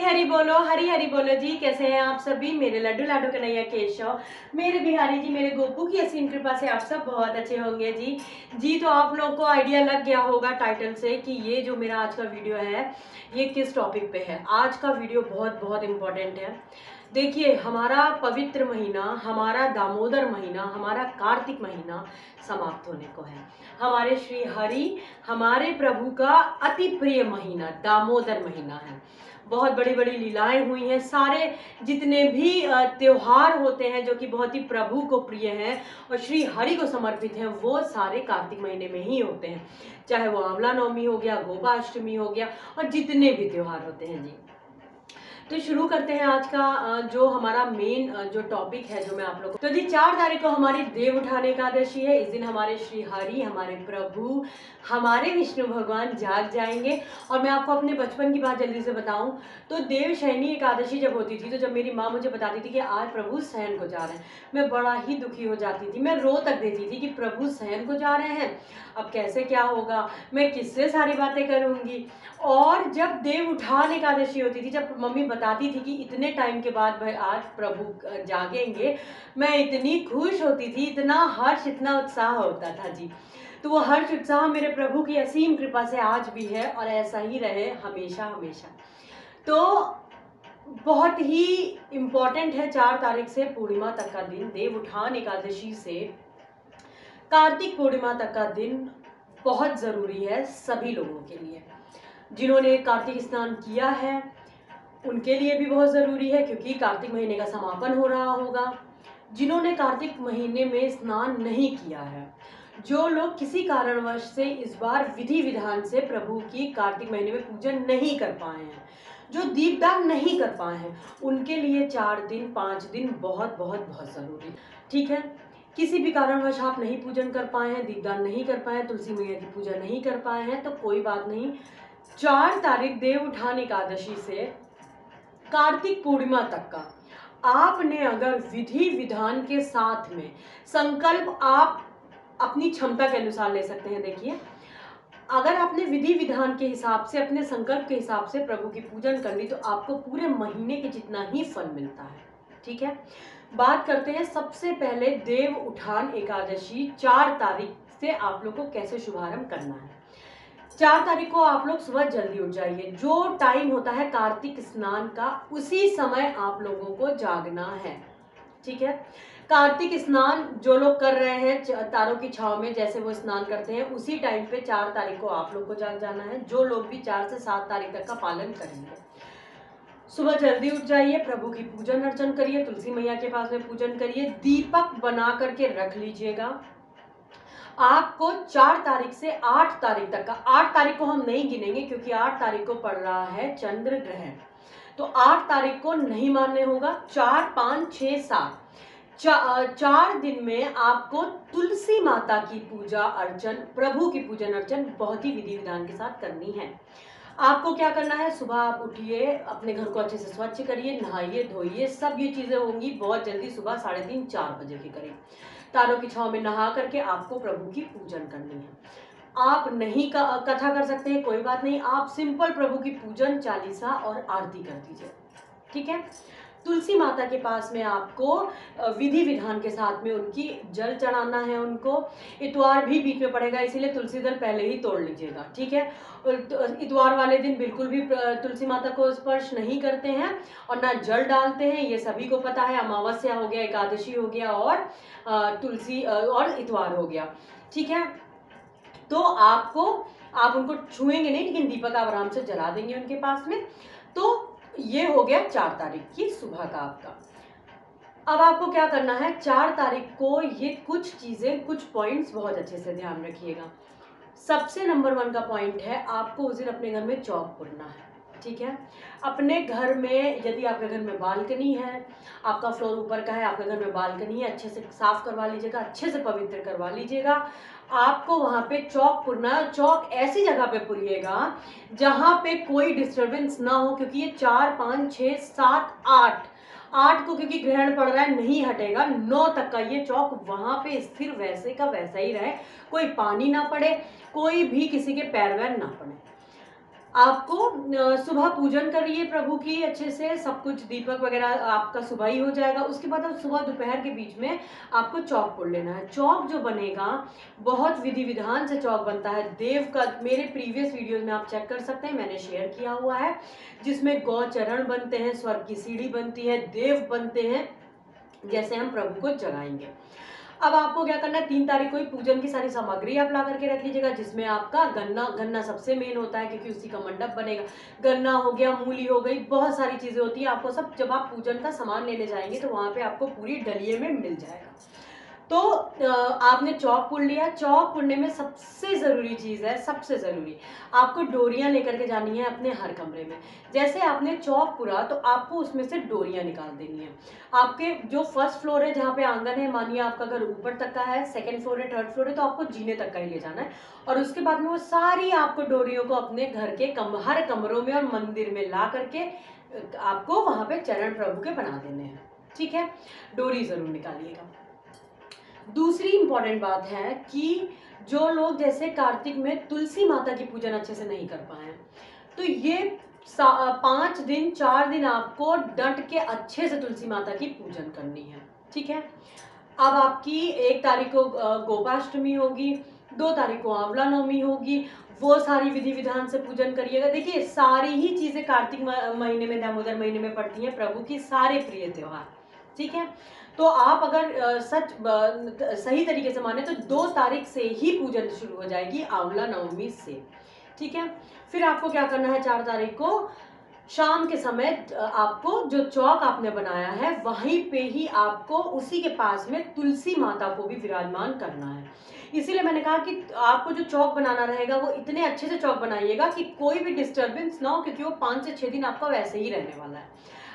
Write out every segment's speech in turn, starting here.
हरी हरी बोलो जी। कैसे हैं आप सभी मेरे लड्डू लाडू कन्हैया केशव, मेरे बिहारी जी, मेरे गोपू की असीम कृपा से आप सब बहुत अच्छे होंगे जी। तो आप लोगों को आइडिया लग गया होगा टाइटल से कि ये जो मेरा आज का वीडियो है ये किस टॉपिक पे है। आज का वीडियो बहुत बहुत इम्पोर्टेंट है। देखिए, हमारा पवित्र महीना, हमारा दामोदर महीना, हमारा कार्तिक महीना समाप्त होने को है। हमारे श्री हरि, हमारे प्रभु का अति प्रिय महीना दामोदर महीना है। बहुत बड़ी बड़ी लीलाएं हुई हैं। सारे जितने भी त्योहार होते हैं जो कि बहुत ही प्रभु को प्रिय हैं और श्री हरि को समर्पित हैं, वो सारे कार्तिक महीने में ही होते हैं। चाहे वो आंवला नवमी हो गया, गोपाष्टमी हो गया और जितने भी त्योहार होते हैं जी। तो शुरू करते हैं आज का जो हमारा मेन जो टॉपिक है जो मैं आप लोगों को। तो जी 4 तारीख को हमारी देव उठान एकादशी है। इस दिन हमारे श्री हरि, हमारे प्रभु, हमारे विष्णु भगवान जाग जाएंगे। और मैं आपको अपने बचपन की बात जल्दी से बताऊं तो देव शयनी एकादशी जब होती थी, तो जब मेरी माँ मुझे बताती थी कि आज प्रभु शयन को जा रहे हैं, मैं बड़ा ही दुखी हो जाती थी। मैं रो तक देती थी कि प्रभु शयन को जा रहे हैं, अब कैसे क्या होगा, मैं किससे सारी बातें करूंगी। और जब देव उठान एकादशी होती थी, जब मम्मी बताती थी कि इतने टाइम के बाद भाई आज प्रभु जागेंगे, मैं इतनी खुश होती थी, इतना हर्ष, इतना उत्साह होता था जी। तो वो हर्ष उत्साह मेरे प्रभु की असीम कृपा से आज भी है और ऐसा ही रहे हमेशा हमेशा। तो बहुत ही इम्पोर्टेंट है 4 तारीख से पूर्णिमा तक का दिन, देव उठान एकादशी से कार्तिक पूर्णिमा तक का दिन बहुत ज़रूरी है सभी लोगों के लिए। जिन्होंने कार्तिक स्नान किया है उनके लिए भी बहुत ज़रूरी है, क्योंकि कार्तिक महीने का समापन हो रहा होगा। जिन्होंने कार्तिक महीने में स्नान नहीं किया है, जो लोग किसी कारणवश से इस बार विधि विधान से प्रभु की कार्तिक महीने में पूजन नहीं कर पाए हैं, जो दीपदान नहीं कर पाए हैं, उनके लिए 4 दिन 5 दिन बहुत बहुत बहुत ज़रूरी। ठीक है, किसी भी कारणवश आप नहीं पूजन कर पाए हैं, दीपदान नहीं कर पाए हैं, तुलसी मैया की पूजा नहीं कर पाए हैं, तो कोई बात नहीं। 4 तारीख देव उठान एकादशी से कार्तिक पूर्णिमा तक का आपने अगर विधि विधान के साथ में संकल्प आप अपनी क्षमता के अनुसार ले सकते हैं। देखिए, अगर आपने विधि विधान के हिसाब से, अपने संकल्प के हिसाब से प्रभु की पूजन कर ली, तो आपको पूरे महीने के जितना ही फल मिलता है। ठीक है, बात करते हैं सबसे पहले देव उठान एकादशी 4 तारीख से आप लोग को कैसे शुभारंभ करना है। 4 तारीख को आप लोग सुबह जल्दी उठ जाइए। जो टाइम होता है कार्तिक स्नान का, उसी समय आप लोगों को जागना है। ठीक है, कार्तिक स्नान जो लोग कर रहे हैं तारों की छाव में, जैसे वो स्नान करते हैं, उसी टाइम पे 4 तारीख को आप लोग को जाग जाना है। जो लोग भी 4 से 7 तारीख तक का पालन करेंगे, सुबह जल्दी उठ जाइए, प्रभु की पूजन अर्चन करिए, तुलसी मैया के पास में पूजन करिए, दीपक बना करके रख लीजिएगा। आपको 4 तारीख से 8 तारीख तक का, 8 तारीख को हम नहीं गिनेंगे क्योंकि 8 तारीख को पड़ रहा है चंद्र ग्रहण, तो 8 तारीख को नहीं मानने होगा। 4, 5, 6, 7 4 दिन में आपको तुलसी माता की पूजा अर्चन, प्रभु की पूजन अर्चन बहुत ही विधि विधान के साथ करनी है। आपको क्या करना है, सुबह आप उठिए, अपने घर को अच्छे से स्वच्छ करिए, नहाइए धोइए, सब ये चीज़ें होंगी बहुत जल्दी, सुबह 3:30 4 बजे के करीब। तारों की छांव में नहा करके आपको प्रभु की पूजन करनी है। आप नहीं कथा कर सकते हैं, कोई बात नहीं, आप सिंपल प्रभु की पूजन, चालीसा और आरती कर दीजिए। ठीक है, तुलसी माता के पास में आपको विधि विधान के साथ में उनकी जल चढ़ाना है। उनको इतवार भी बीच में पड़ेगा, इसीलिए तुलसी दल पहले ही तोड़ लीजिएगा। ठीक है, इतवार वाले दिन बिल्कुल भी तुलसी माता को स्पर्श नहीं करते हैं और ना जल डालते हैं, ये सभी को पता है। अमावस्या हो गया, एकादशी हो गया और तुलसी और इतवार हो गया। ठीक है, तो आप उनको छुएंगे नहीं, लेकिन दीपक आप आराम से जला देंगे उनके पास में। तो ये हो गया 4 तारीख की सुबह का आपका। अब आपको क्या करना है, 4 तारीख को ये कुछ चीज़ें, कुछ पॉइंट्स बहुत अच्छे से ध्यान रखिएगा। सबसे नंबर 1 का पॉइंट है, आपको उस दिन अपने घर में चौक पुरना है। ठीक है, अपने घर में, यदि आपके घर में बालकनी है, आपका फ्लोर ऊपर का है, आपके घर में बालकनी है, अच्छे से साफ करवा लीजिएगा, अच्छे से पवित्र करवा लीजिएगा। आपको वहाँ पे चौक पुरना, चौक ऐसी जगह पे पुरिएगा जहाँ पे कोई डिस्टर्बेंस ना हो, क्योंकि ये 4, 5, 6, 7, 8 को क्योंकि ग्रहण पड़ रहा है, नहीं हटेगा। 9 तक का ये चौक वहाँ पे स्थिर वैसे का वैसा ही रहे, कोई पानी ना पड़े, कोई भी किसी के पैर वैर ना पड़े। आपको सुबह पूजन करिए प्रभु की अच्छे से, सब कुछ दीपक वगैरह आपका सुबह ही हो जाएगा। उसके बाद आप सुबह दोपहर के बीच में आपको चौक पोड़ लेना है। चौक जो बनेगा बहुत विधि विधान से चौक बनता है देव का। मेरे प्रीवियस वीडियोस में आप चेक कर सकते हैं, मैंने शेयर किया हुआ है, जिसमें गौ चरण बनते हैं, स्वर्ग की सीढ़ी बनती है, देव बनते हैं, जैसे हम प्रभु को जगाएंगे। अब आपको क्या करना है, 3 तारीख को ही पूजन की सारी सामग्री आप ला करके रख लीजिएगा, जिसमें आपका गन्ना सबसे मेन होता है, क्योंकि उसी का मंडप बनेगा। गन्ना हो गया, मूली हो गई, बहुत सारी चीजें होती है। आपको सब, जब आप पूजन का सामान लेने जाएंगे तो वहां पे आपको पूरी डलिये में मिल जाएगा। तो आपने चौक पुड़ लिया। चौक पुड़ने में सबसे ज़रूरी चीज़ है, सबसे ज़रूरी, आपको डोरियां लेकर के जानी है अपने हर कमरे में। जैसे आपने चौक पुड़ा तो आपको उसमें से डोरियां निकाल देनी है। आपके जो फर्स्ट फ्लोर है, जहाँ पे आंगन है, मानिए आपका घर ऊपर तक का है, सेकंड फ्लोर है, थर्ड फ्लोर है, तो आपको जीने तक का ही ले जाना है। और उसके बाद में वो सारी आपको डोरियों को अपने घर के हर कमरों में और मंदिर में ला करके आपको वहां पे चरण प्रभु के बना देने हैं। ठीक है, डोरी जरूर निकालिएगा। दूसरी इंपॉर्टेंट बात है कि जो लोग जैसे कार्तिक में तुलसी माता की पूजन अच्छे से नहीं कर पाए, तो ये 5 दिन 4 दिन आपको डट के अच्छे से तुलसी माता की पूजन करनी है। ठीक है, अब आपकी 1 तारीख को गोपाष्टमी होगी, 2 तारीख को आंवला नवमी होगी, वो सारी विधि विधान से पूजन करिएगा। देखिए, सारी ही चीजें कार्तिक महीने में, दामोदर महीने में पड़ती हैं, प्रभु की सारे प्रिय त्योहार। ठीक है, तो आप अगर सही तरीके से माने तो 2 तारीख से ही पूजन शुरू हो जाएगी, आंवला नवमी से। ठीक है, फिर आपको क्या करना है, 4 तारीख को शाम के समय आपको जो चौक आपने बनाया है वहीं पे ही आपको उसी के पास में तुलसी माता को भी विराजमान करना है। इसीलिए मैंने कहा कि आपको जो चौक बनाना रहेगा वो इतने अच्छे से चौक बनाइएगा कि कोई भी डिस्टर्बेंस ना हो, क्योंकि वो 5 से 6 दिन आपका वैसे ही रहने वाला है।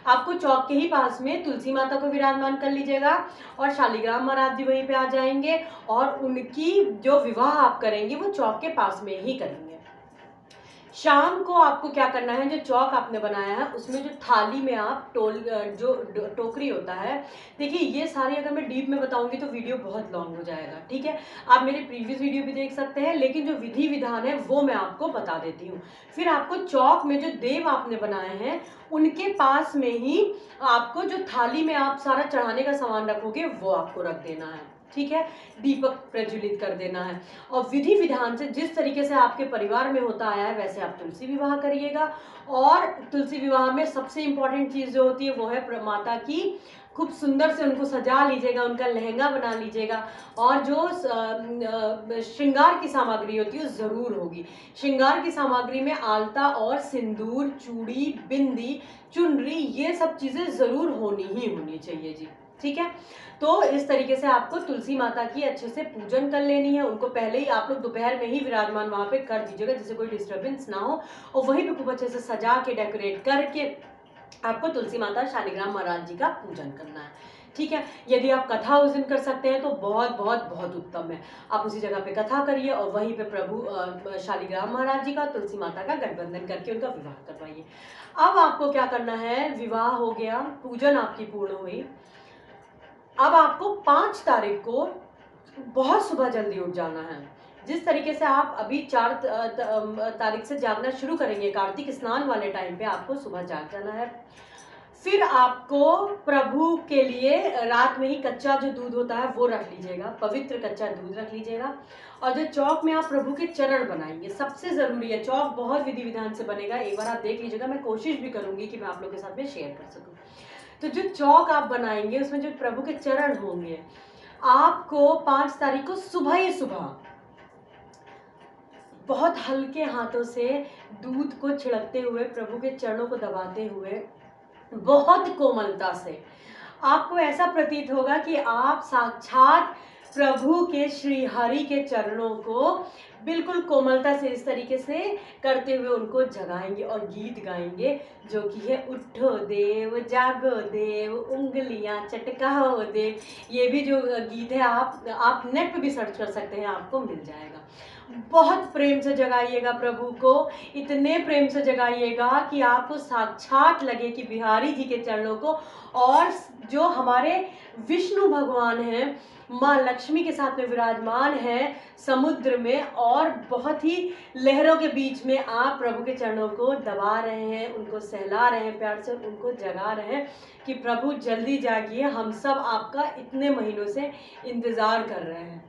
आपको चौक के ही पास में तुलसी माता को विराजमान कर लीजिएगा, और शालिग्राम महाराज जी वहीं पे आ जाएंगे, और उनकी जो विवाह आप करेंगे वो चौक के पास में ही करेंगे। शाम को आपको क्या करना है, जो चौक आपने बनाया है उसमें जो थाली में आप जो टोकरी होता है, देखिए ये सारी अगर मैं डीप में बताऊंगी तो वीडियो बहुत लॉन्ग हो जाएगा। ठीक है, आप मेरे प्रीवियस वीडियो भी देख सकते हैं, लेकिन जो विधि विधान है वो मैं आपको बता देती हूँ। फिर आपको चौक में जो देव आपने बनाए हैं उनके पास में ही आपको जो थाली में आप सारा चढ़ाने का सामान रखोगे वो आपको रख देना है। ठीक है, दीपक प्रज्वलित कर देना है, और विधि विधान से जिस तरीके से आपके परिवार में होता आया है वैसे आप तुलसी विवाह करिएगा। और तुलसी विवाह में सबसे इंपॉर्टेंट चीज जो होती है वो है माता की, खूब सुंदर से उनको सजा लीजिएगा, उनका लहंगा बना लीजिएगा, और जो श्रृंगार की सामग्री होती है वो जरूर होगी। श्रृंगार की सामग्री में आलता और सिंदूर, चूड़ी, बिंदी, चुनरी, ये सब चीजें जरूर होनी ही होनी चाहिए जी। ठीक है, तो इस तरीके से आपको तुलसी माता की अच्छे से पूजन कर लेनी है। उनको पहले ही आप लोग दोपहर में ही विराजमान वहां पे कर दीजिएगा, जिससे कोई डिस्टर्बेंस ना हो, और वहीं पे खूब अच्छे से सजा के डेकोरेट करके आपको तुलसी माता शालिग्राम महाराज जी का पूजन करना है। ठीक है, यदि आप कथा उस दिन कर सकते हैं तो बहुत बहुत बहुत उत्तम है। आप उसी जगह पे कथा करिए और वहीं पे प्रभु शालिग्राम महाराज जी का, तुलसी माता का गठबंधन करके उनका विवाह करवाइए। अब आपको क्या करना है, विवाह हो गया, पूजन आपकी पूर्ण हुई। अब आपको 5 तारीख को बहुत सुबह जल्दी उठ जाना है। जिस तरीके से आप अभी 4 तारीख से जागना शुरू करेंगे, कार्तिक स्नान वाले टाइम पे आपको सुबह जाग जाना है। फिर आपको प्रभु के लिए रात में ही कच्चा जो दूध होता है वो रख लीजिएगा, पवित्र कच्चा दूध रख लीजिएगा। और जो चौक में आप प्रभु के चरण बनाएंगे, सबसे जरूरी है, चौक बहुत विधि विधान से बनेगा, एक बार आप देख लीजिएगा, मैं कोशिश भी करूंगी कि मैं आप लोगों के साथ में शेयर कर सकूं। तो जो चौक आप बनाएंगे उसमें जो प्रभु के चरण होंगे, आपको 5 तारीख को सुबह ही सुबह बहुत हल्के हाथों से दूध को छिड़कते हुए, प्रभु के चरणों को दबाते हुए, बहुत कोमलता से, आपको ऐसा प्रतीत होगा कि आप साक्षात प्रभु के श्री हरि के चरणों को बिल्कुल कोमलता से इस तरीके से करते हुए उनको जगाएंगे और गीत गाएंगे, जो कि है उठो देव जागो देव उंगलियां चटकाओ देव। ये भी जो गीत है आप नेट पे भी सर्च कर सकते हैं, आपको मिल जाएगा। बहुत प्रेम से जगाइएगा प्रभु को, इतने प्रेम से जगाइएगा कि आपको साक्षात लगे कि बिहारी जी के चरणों को, और जो हमारे विष्णु भगवान हैं माँ लक्ष्मी के साथ में विराजमान है समुद्र में, और बहुत ही लहरों के बीच में आप प्रभु के चरणों को दबा रहे हैं, उनको सहला रहे हैं, प्यार से उनको जगा रहे हैं कि प्रभु जल्दी जागिए, हम सब आपका इतने महीनों से इंतज़ार कर रहे हैं।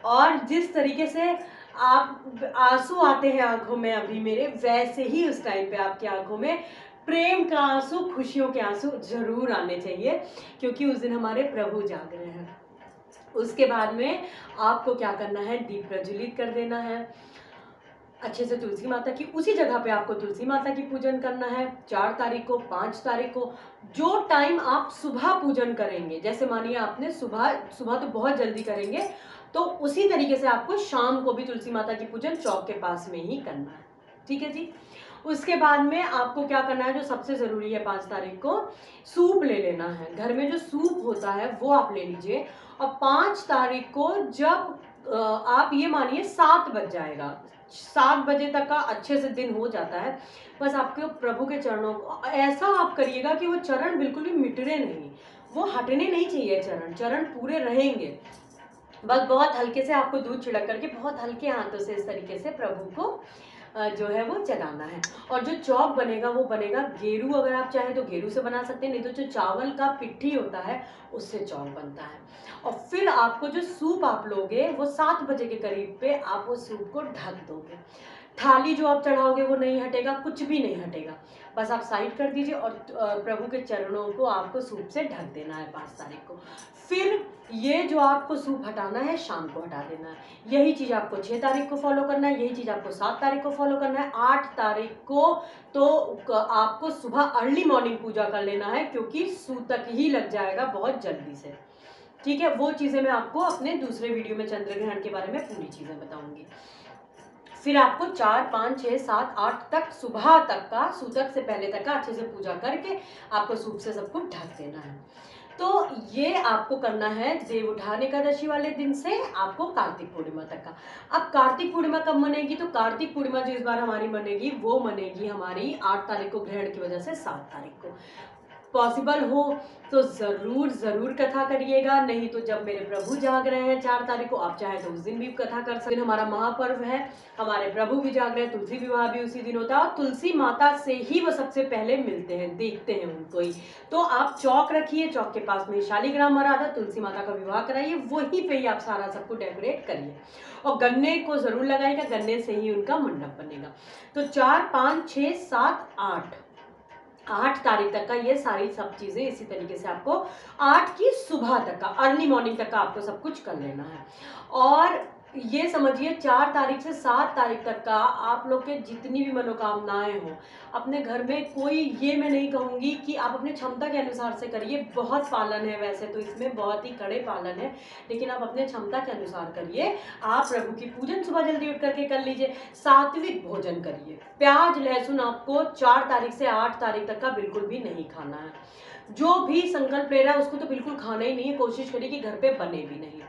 और जिस तरीके से आप आंसू आते हैं आंखों में अभी मेरे, वैसे ही उस टाइम पे आपकी आंखों में प्रेम का आंसू, खुशियों के आंसू जरूर आने चाहिए, क्योंकि उस दिन हमारे प्रभु जाग रहे हैं। उसके बाद में आपको क्या करना है, दीप प्रज्वलित कर देना है अच्छे से तुलसी माता की। उसी जगह पे आपको तुलसी माता की पूजन करना है 4 तारीख को, 5 तारीख को। जो टाइम आप सुबह पूजन करेंगे, जैसे मानिए आपने सुबह तो बहुत जल्दी करेंगे, तो उसी तरीके से आपको शाम को भी तुलसी माता की पूजन चौक के पास में ही करना है, ठीक है जी। उसके बाद में आपको क्या करना है, जो सबसे ज़रूरी है, 5 तारीख को सूप ले लेना है। घर में जो सूप होता है वो आप ले लीजिए। और 5 तारीख को जब आप ये मानिए 7 बज जाएगा, 7 बजे तक का अच्छे से दिन हो जाता है, बस आपके प्रभु के चरणों को ऐसा आप करिएगा कि वो चरण बिल्कुल भी मिटरे नहीं, वो हटने नहीं चाहिए, चरण पूरे रहेंगे। बस बहुत हल्के से आपको दूध छिड़क करके बहुत हल्के हाथों से इस तरीके से प्रभु को जो है वो जगाना है। और जो चौक बनेगा वो बनेगा गेरू, अगर आप चाहें तो गेरू से बना सकते हैं, नहीं तो जो चावल का पिट्ठी होता है उससे चौक बनता है। और फिर आपको जो सूप आप लोगे वो 7 बजे के करीब पे आप वो सूप को ढक दोगे। थाली जो आप चढ़ाओगे वो नहीं हटेगा, कुछ भी नहीं हटेगा, बस आप साइड कर दीजिए। और प्रभु के चरणों को आपको सूप से ढक देना है 5 तारीख को। फिर ये जो आपको सूप हटाना है शाम को हटा देना है। यही चीज़ आपको 6 तारीख को फॉलो करना है, यही चीज़ आपको 7 तारीख को फॉलो करना है। 8 तारीख को तो आपको सुबह अर्ली मॉर्निंग पूजा कर लेना है, क्योंकि सूतक ही लग जाएगा बहुत जल्दी से, ठीक है। वो चीज़ें मैं आपको अपने दूसरे वीडियो में चंद्र ग्रहण के बारे में पूरी चीज़ें बताऊंगी। फिर आपको 4, 5, 6, 7, 8 तक सुबह तक का, सूतक से पहले तक का अच्छे से पूजा करके आपको सूप से सब कुछ ढक देना है। तो ये आपको करना है देव उठान एकादशी वाले दिन से आपको कार्तिक पूर्णिमा तक का। अब कार्तिक पूर्णिमा कब मनेगी, तो कार्तिक पूर्णिमा जो इस बार हमारी मनेगी वो मनेगी हमारी 8 तारीख को, ग्रहण की वजह से 7 तारीख को। पॉसिबल हो तो ज़रूर कथा करिएगा, नहीं तो जब मेरे प्रभु जाग रहे हैं 4 तारीख को, आप चाहे तो उस दिन भी कथा कर सकते हैं। हमारा महापर्व है, हमारे प्रभु भी जाग रहे हैं, तुलसी विवाह भी उसी दिन होता है, और तुलसी माता से ही वो सबसे पहले मिलते हैं, देखते हैं उनको ही। तो आप चौक रखिए, चौक के पास में शालिग्राम मराठा, तुलसी माता का विवाह कराइए, वहीं पे ही आप सारा सब कुछ डेकोरेट करिए। और गन्ने को ज़रूर लगाइएगा, गन्ने से ही उनका मंडप बनेगा। तो 4, 5, 6, 7, 8 तारीख तक का ये सारी सब चीज़ें इसी तरीके से आपको 8 की सुबह तक का, अर्ली मॉर्निंग तक का आपको सब कुछ कर लेना है। और ये समझिए 4 तारीख से 7 तारीख तक का आप लोग के जितनी भी मनोकामनाएं हो अपने घर में, कोई ये मैं नहीं कहूँगी कि आप अपने क्षमता के अनुसार से करिए, बहुत पालन है वैसे तो इसमें, बहुत ही कड़े पालन है, लेकिन आप अपने क्षमता के अनुसार करिए। आप प्रभु की पूजन सुबह जल्दी उठ करके कर लीजिए, सात्विक भोजन करिए, प्याज लहसुन आपको 4 तारीख से 8 तारीख तक का बिल्कुल भी नहीं खाना है। जो भी संकल्प ले रहा है उसको तो बिल्कुल खाना ही नहीं है, कोशिश करिए कि घर पे बने भी नहीं।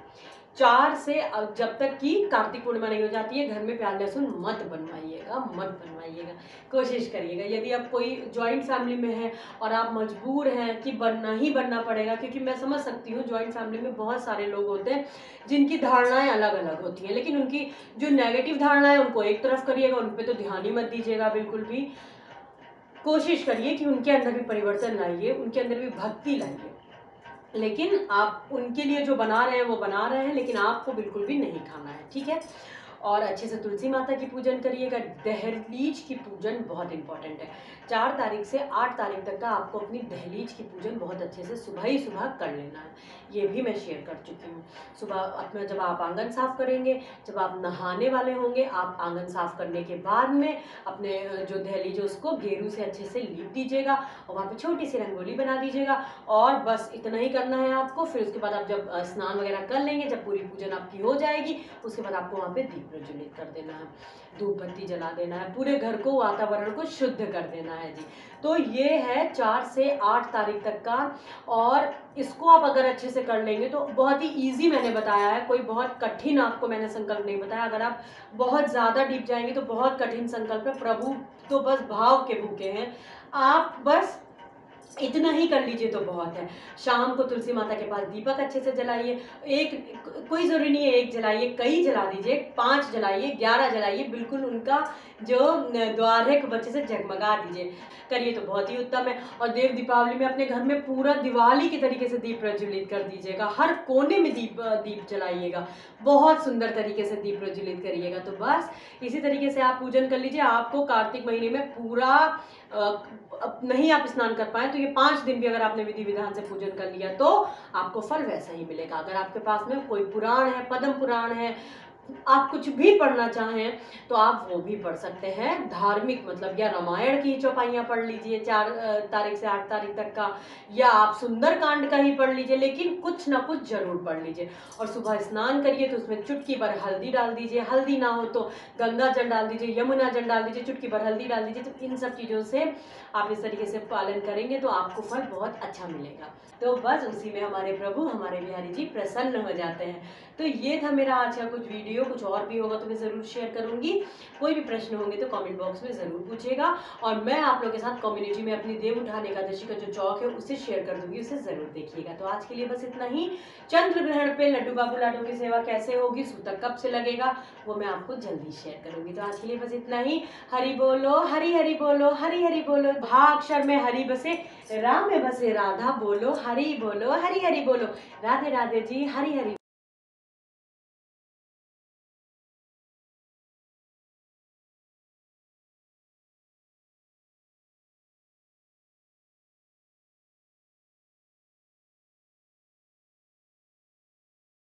4 से जब तक कि कार्तिक पूर्णिमा नहीं हो जाती है घर में प्याज लहसुन मत बनवाइएगा, कोशिश करिएगा। यदि आप कोई जॉइंट फैमिली में है और आप मजबूर हैं कि बनना पड़ेगा, क्योंकि मैं समझ सकती हूँ जॉइंट फैमिली में बहुत सारे लोग होते हैं जिनकी धारणाएं अलग अलग होती हैं, लेकिन उनकी जो नेगेटिव धारणा है उनको एक तरफ करिएगा, उन पर तो ध्यान ही मत दीजिएगा बिल्कुल भी। कोशिश करिए कि उनके अंदर भी परिवर्तन लाइए, उनके अंदर भी भक्ति लाइए, लेकिन आप उनके लिए जो बना रहे हैं वो बना रहे हैं, लेकिन आपको बिल्कुल भी नहीं खाना है, ठीक है। और अच्छे से तुलसी माता की पूजन करिएगा। दहलीज की पूजन बहुत इंपॉर्टेंट है। 4 तारीख से 8 तारीख तक का आपको अपनी दहलीज की पूजन बहुत अच्छे से सुबह ही सुबह कर लेना है, ये भी मैं शेयर कर चुकी हूँ। सुबह अपना जब आप आंगन साफ करेंगे, जब आप नहाने वाले होंगे, आप आंगन साफ करने के बाद में अपने जो दहलीज है उसको गेरू से अच्छे से लीप दीजिएगा और वहाँ पे छोटी सी रंगोली बना दीजिएगा, और बस इतना ही करना है आपको। फिर उसके बाद आप जब स्नान वगैरह कर लेंगे, जब पूरी पूजन आपकी हो जाएगी, उसके बाद आपको वहाँ पे दीप प्रज्वलित कर देना है, धूप बत्ती जला देना है, पूरे घर को, वातावरण को शुद्ध कर देना है जी। तो ये है 4 से 8 तारीख तक का, और इसको आप अगर अच्छे से कर लेंगे तो बहुत ही इजी मैंने बताया है, कोई बहुत कठिन आपको मैंने संकल्प नहीं बताया। अगर आप बहुत ज़्यादा डीप जाएंगे तो बहुत कठिन संकल्प है। प्रभु तो बस भाव के भूखे हैं, आप बस इतना ही कर लीजिए तो बहुत है। शाम को तुलसी माता के पास दीपक अच्छे से जलाइए। एक कोई ज़रूरी नहीं है एक जलाइए, कई जला दीजिए, 5 जलाइए, 11 जलाइए, बिल्कुल उनका जो द्वार है खूब अच्छे से जगमगा दीजिए। करिए तो बहुत ही उत्तम है। और देव दीपावली में अपने घर में पूरा दिवाली के तरीके से दीप प्रज्वलित कर दीजिएगा, हर कोने में दीप जलाइएगा, बहुत सुंदर तरीके से दीप प्रज्वलित करिएगा। तो बस इसी तरीके से आप पूजन कर लीजिए। आपको कार्तिक महीने में पूरा नहीं आप स्नान कर पाए तो ये 5 दिन भी अगर आपने विधि विधान से पूजन कर लिया तो आपको फल वैसा ही मिलेगा। अगर आपके पास में कोई पुराण है, पद्म पुराण है, आप कुछ भी पढ़ना चाहें तो आप वो भी पढ़ सकते हैं। धार्मिक मतलब या रामायण की चौपाइयाँ पढ़ लीजिए 4 तारीख से 8 तारीख तक का, या आप सुंदर कांड का ही पढ़ लीजिए, लेकिन कुछ ना कुछ जरूर पढ़ लीजिए। और सुबह स्नान करिए तो उसमें चुटकी भर हल्दी डाल दीजिए, हल्दी ना हो तो गंगा जल डाल दीजिए, यमुना जल डाल दीजिए, चुटकी भर हल्दी डाल दीजिए। तो इन सब चीज़ों से आप इस तरीके से पालन करेंगे तो आपको फल बहुत अच्छा मिलेगा। तो बस उसी में हमारे प्रभु हमारे बिहारी जी प्रसन्न हो जाते हैं। तो ये था मेरा आज का कुछ वीडियो, कुछ और भी होगा तो मैं ज़रूर शेयर करूँगी। कोई भी प्रश्न होंगे तो कमेंट बॉक्स में ज़रूर पूछिएगा, और मैं आप लोगों के साथ कम्युनिटी में अपनी देव उठान एकादशी का जो चौक है उसे शेयर कर दूंगी, उसे ज़रूर देखिएगा। तो आज के लिए बस इतना ही। चंद्र ग्रहण पे लड्डू बाबू लाडो की सेवा कैसे होगी, सूतक कब से लगेगा, वो मैं आपको जल्दी शेयर करूँगी। तो आज के लिए बस इतना ही। हरि बोलो, हरि हरि बोलो, हरि हरि बोलो। भा अक्षर में हरि बसे, राम में बसे राधा, बोलो हरि बोलो, हरि हरि बोलो। राधे राधे जी, हरि हरि।